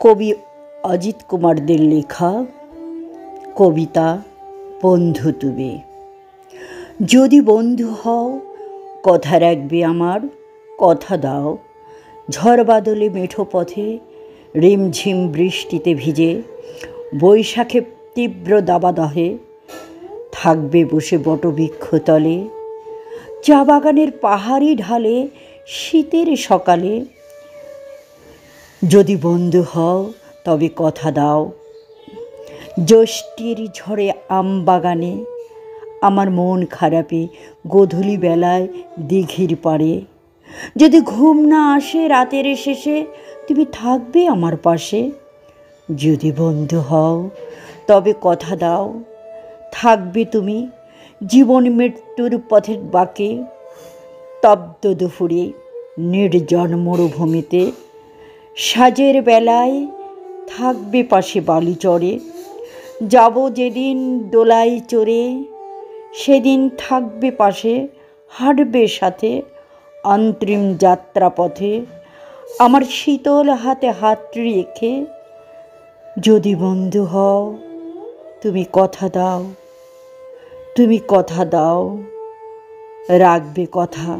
কবি অজিত কুমারদের লেখা কবিতা বন্ধু তুমি। যদি বন্ধু হও কথা রাখবে আমার, কথা দাও। ঝড় বাদলে মেঠো পথে, রিমঝিম বৃষ্টিতে ভিজে, বৈশাখে তীব্র দাবাদহে থাকবে বসে বটবৃক্ষ তলে। চা বাগানের পাহাড়ি ঢালে শীতের সকালে। যদি বন্ধু হও তবে কথা দাও। জ্যৈষ্ঠের ঝড়ে আম বাগানে, আমার মন খারাপে গোধূলি বেলায় দিঘির পাড়ে। যদি ঘুম না আসে রাতের শেষে, তুমি থাকবে আমার পাশে। যদি বন্ধু হও তবে কথা দাও। থাকবে তুমি জীবন মৃত্যুর পথের বাঁকে, তপ্ত দুপুরে নির্জন মরুভূমিতে। সাজের বেলায় থাকবে পাশে বালুচরে। যাব যেদিন দোলায় চড়ে, সেদিন থাকবে পাশে, হাঁটবে সাথে অন্তিম যাত্রাপথে আমার শীতল হাতে হাত রেখে। যদি বন্ধু হও তুমি কথা দাও, তুমি কথা দাও, রাখবে কথা।